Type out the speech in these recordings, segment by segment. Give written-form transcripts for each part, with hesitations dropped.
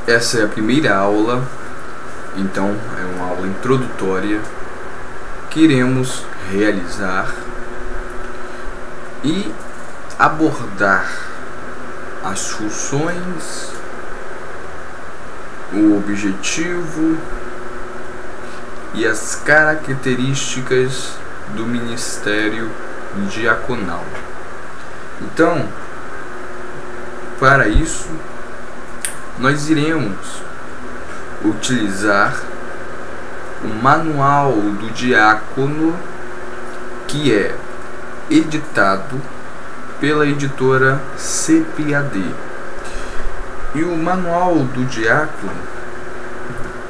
Essa é a primeira aula, então é uma aula introdutória que iremos realizar e abordar as funções, o objetivo e as características do ministério diaconal. Então, para isso, nós iremos utilizar o manual do diácono, que é editado pela editora CPAD. E o manual do diácono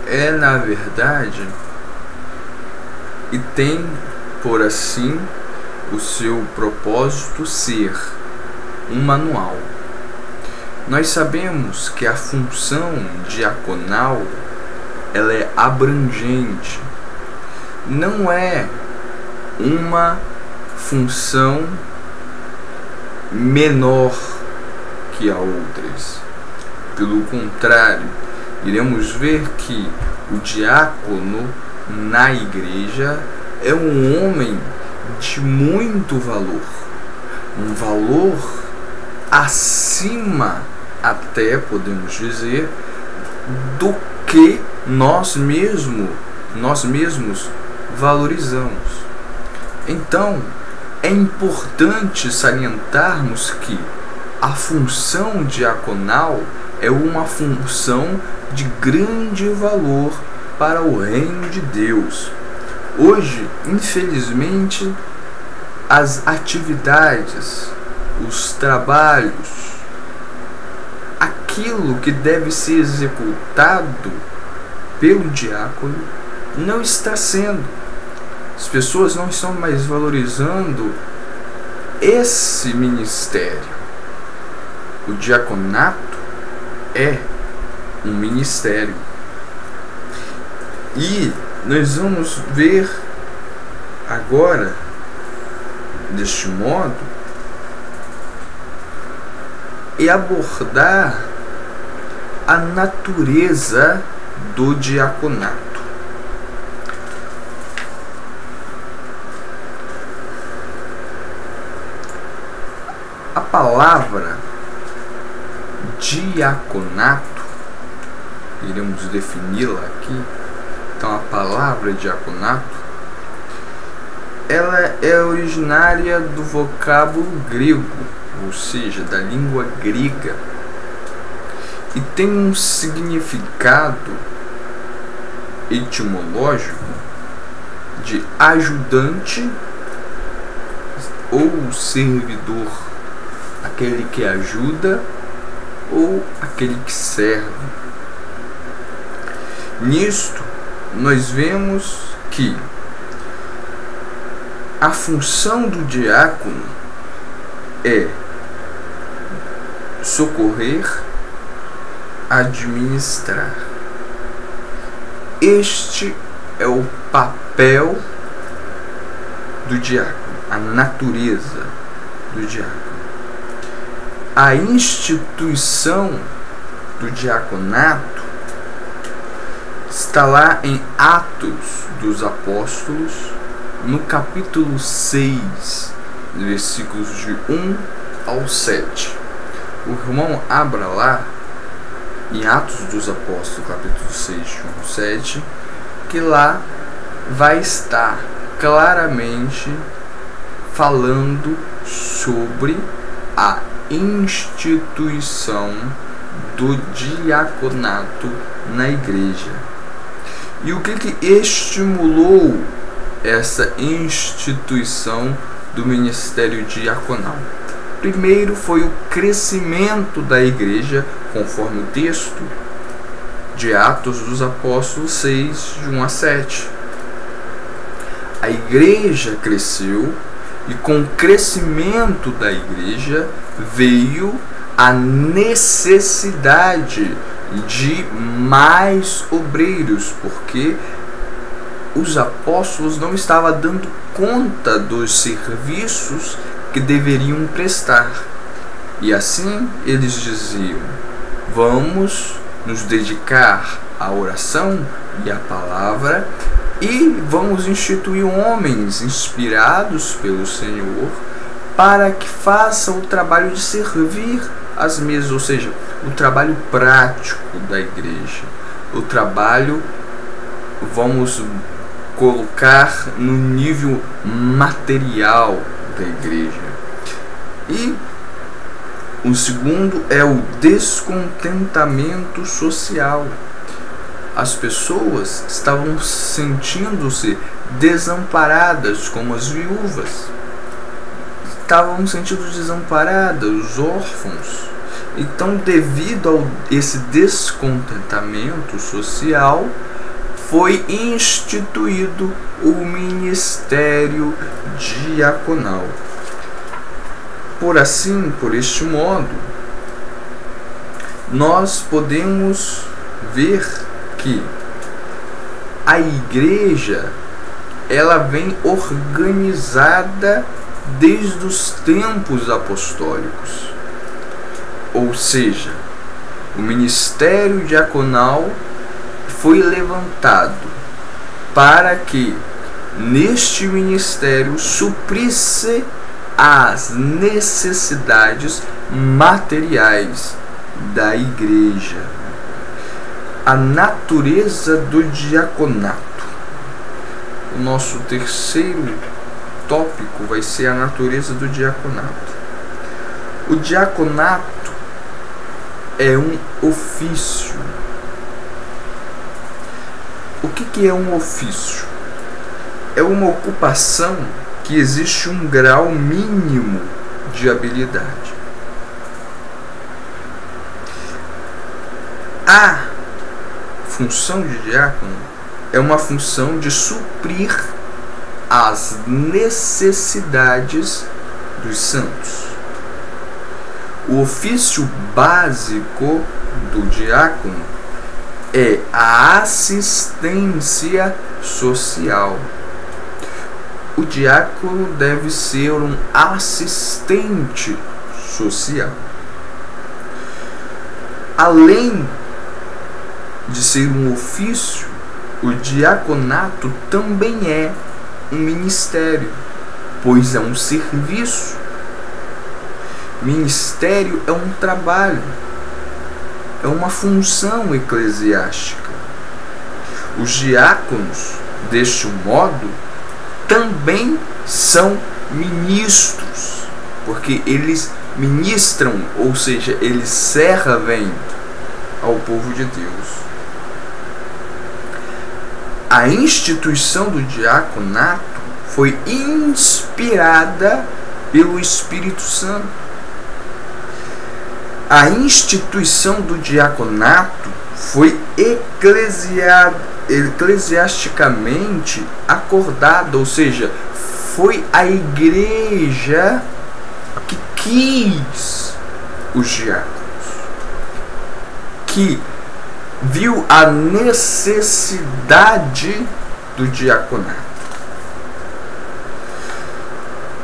é, na verdade, e tem por assim o seu propósito ser um manual. Nós sabemos que a função diaconal ela é abrangente, não é uma função menor que a outras. Pelo contrário, iremos ver que o diácono na igreja é um homem de muito valor, um valor acima, até podemos dizer, do que nós mesmos valorizamos. Então, é importante salientarmos que a função diaconal é uma função de grande valor para o reino de Deus. Hoje, infelizmente, as atividades, os trabalhos, aquilo que deve ser executado pelo diácono não está sendo. As pessoas não estão mais valorizando esse ministério. O diaconato é um ministério. E nós vamos ver agora, deste modo, e abordar a natureza do diaconato. A palavra diaconato, iremos defini-la aqui. Então, a palavra diaconato, ela é originária do vocábulo grego, ou seja, da língua grega, e tem um significado etimológico de ajudante ou servidor, aquele que ajuda ou aquele que serve. Nisto, nós vemos que a função do diácono é socorrer, administrar. Este é o papel do diácono, a natureza do diácono. A instituição do diaconato está lá em Atos dos Apóstolos, no capítulo 6, versículos de 1 ao 7. O irmão abra lá em Atos dos Apóstolos, capítulo 6, de 1 ao 7, que lá vai estar claramente falando sobre a instituição do diaconato na igreja. E o que estimulou essa instituição do ministério diaconal? Primeiro foi o crescimento da igreja, conforme o texto de Atos dos Apóstolos 6, de 1 a 7. A igreja cresceu, e com o crescimento da igreja veio a necessidade de mais obreiros, porque os apóstolos não estavam dando conta dos serviços que deveriam prestar. E assim eles diziam: vamos nos dedicar à oração e à palavra, e vamos instituir homens inspirados pelo Senhor para que façam o trabalho de servir as mesas, ou seja, o trabalho prático da igreja, o trabalho, vamos colocar no nível material da igreja. E o segundo é o descontentamento social. As pessoas estavam sentindo-se desamparadas, como as viúvas. Estavam sentindo desamparadas, os órfãos. Então, devido a esse descontentamento social, foi instituído o ministério diaconal. Por este modo, nós podemos ver que a igreja, ela vem organizada desde os tempos apostólicos. Ou seja, o ministério diaconal foi levantado para que neste ministério suprisse as necessidades materiais da igreja. A natureza do diaconato. O nosso terceiro tópico vai ser a natureza do diaconato. O diaconato é um ofício. O que é um ofício? É uma ocupação que existe um grau mínimo de habilidade. A função de diácono é uma função de suprir as necessidades dos santos. O ofício básico do diácono é a assistência social. O diácono deve ser um assistente social. Além de ser um ofício, o diaconato também é um ministério, pois é um serviço. Ministério é um trabalho, é uma função eclesiástica. Os diáconos, deste modo, também são ministros, porque eles ministram, ou seja, eles servem ao povo de Deus. A instituição do diaconato foi inspirada pelo Espírito Santo. A instituição do diaconato foi eclesiasticamente acordada, ou seja, foi a igreja que quis os diáconos, que viu a necessidade do diaconato.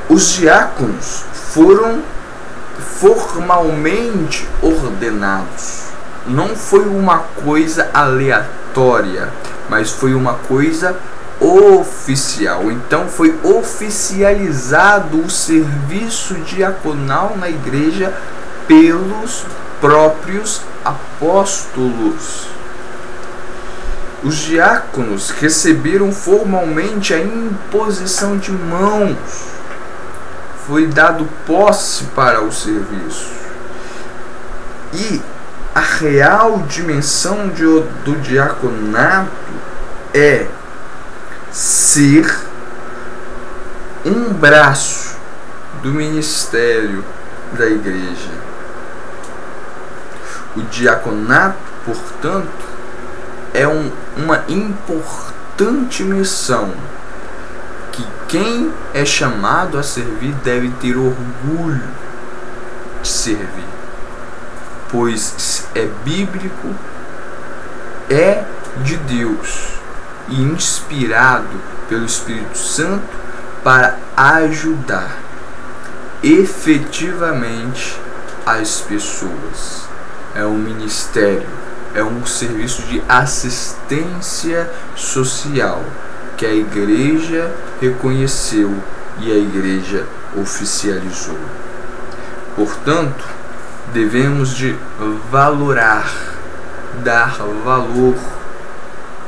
Os diáconos foram formalmente ordenados. Não foi uma coisa aleatória, mas foi uma coisa oficial. Então foi oficializado o serviço diaconal na igreja pelos próprios apóstolos. Os diáconos receberam formalmente a imposição de mãos. Foi dado posse para o serviço. E a real dimensão do diaconato é ser um braço do ministério da igreja. O diaconato, portanto, é uma importante missão que quem é chamado a servir deve ter orgulho de servir, pois é bíblico, é de Deus e inspirado pelo Espírito Santo para ajudar efetivamente as pessoas. É um ministério é um serviço de assistência social que a igreja reconheceu e a igreja oficializou. Portanto, devemos de valorar, dar valor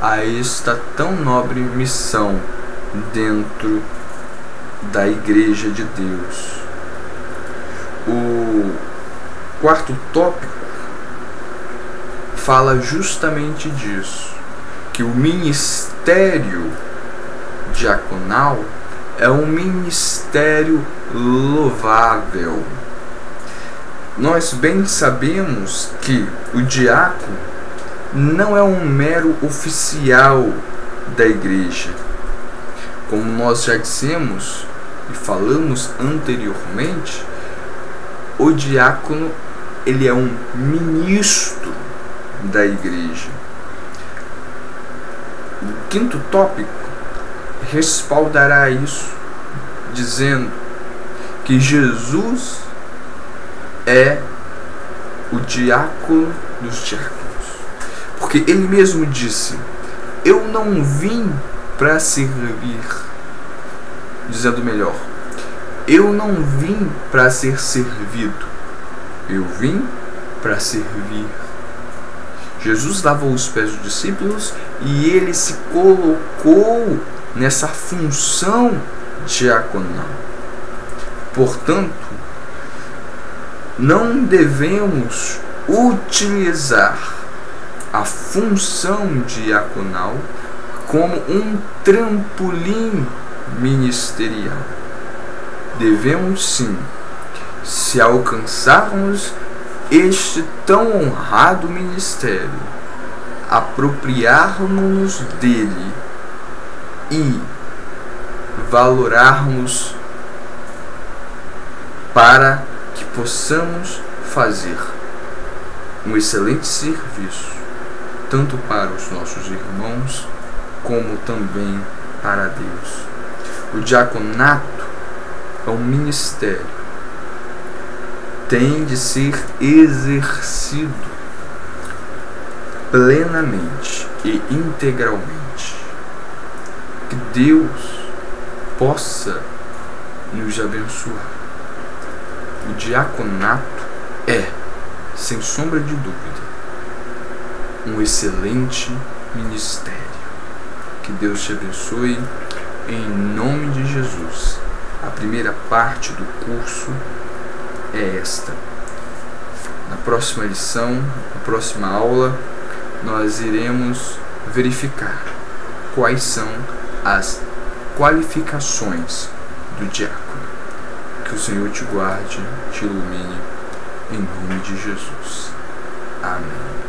a esta tão nobre missão dentro da Igreja de Deus. O quarto tópico fala justamente disso, que o ministério diaconal é um ministério louvável. Nós bem sabemos que o diácono não é um mero oficial da igreja. Como nós já dissemos e falamos anteriormente, o diácono ele é um ministro da igreja. O quinto tópico respaldará isso, dizendo que Jesus é o diácono dos diáconos. Porque ele mesmo disse: eu não vim para servir. Dizendo melhor, eu não vim para ser servido, eu vim para servir. Jesus lavou os pés dos discípulos e ele se colocou nessa função diaconal. Portanto, não devemos utilizar a função diaconal como um trampolim ministerial. Devemos sim, se alcançarmos este tão honrado ministério, apropriarmos-nos dele e valorarmos para que possamos fazer um excelente serviço, tanto para os nossos irmãos, como também para Deus. O diaconato é um ministério, tem de ser exercido plenamente e integralmente. Que Deus possa nos abençoar. O diaconato é, sem sombra de dúvida, um excelente ministério. Que Deus te abençoe em nome de Jesus. A primeira parte do curso é esta. Na próxima lição, na próxima aula, nós iremos verificar quais são as qualificações do diácono. Que o Senhor te guarde, te ilumine, em nome de Jesus. Amém.